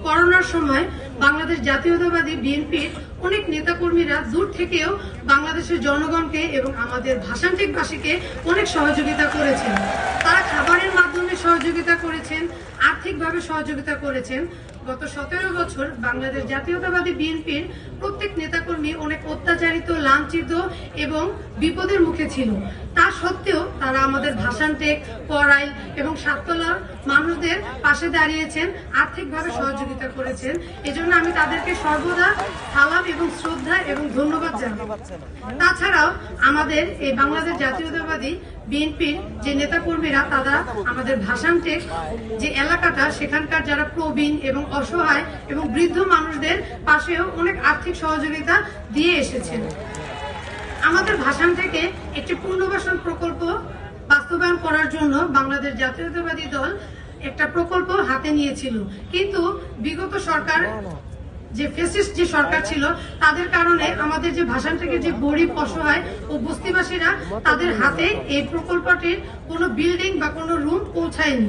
করোনার সময় বাংলাদেশ জাতীয়তাবাদী বিএনপির অনেক নেতাকর্মীরা দূর থেকেও বাংলাদেশের জনগণকে এবং আমাদের ভাষান্তিকবাসীকে অনেক সহযোগিতা করেছেন। তারা খাবারের মাধ্যমে সহযোগিতা করেছেন, আর্থিকভাবে সহযোগিতা করেছেন। গত 17 বছর বাংলাদেশ জাতীয়তাবাদী বিএনপির প্রত্যেক নেতাকর্মী অনেক অত্যাচারিত, লাঞ্ছিত এবং বিপদের মুখে ছিল। তা সত্ত্বেও তারা আমাদের ভাষান্টেক, করাইল এবং সাততলার মানুষদের পাশে দাঁড়িয়েছেন, আর্থিকভাবে সহযোগিতা করেছেন। এজন্য আমি তাদেরকে সর্বদা সালাম এবং শ্রদ্ধা এবং ধন্যবাদ জানাই। তাছাড়াও আমাদের এই বাংলাদেশ জাতীয়তাবাদী বিএনপির যে নেতাকর্মীরা তারা আমাদের ভাষান্টেক যে এলাকাটা, সেখানকার যারা প্রবীণ এবং অসহায় এবং বৃদ্ধ মানুষদের পাশেও অনেক আর্থিক সহযোগিতা দিয়ে এসেছেন। আমাদের ভাষান থেকে একটি পুনর্বাসন প্রকল্প বাস্তবায়ন করার জন্য বাংলাদেশ জাতীয়তাবাদী দল একটা প্রকল্প হাতে নিয়েছিল, কিন্তু বিগত সরকার যে ফ্যাসিস্ট যে সরকার ছিল তাদের কারণে আমাদের যে ভাষান থেকে যে গরিব, অসহায় ও বস্তিবাসীরা তাদের হাতে এই প্রকল্পটির কোনো বিল্ডিং বা কোনো রুম পৌঁছায়নি।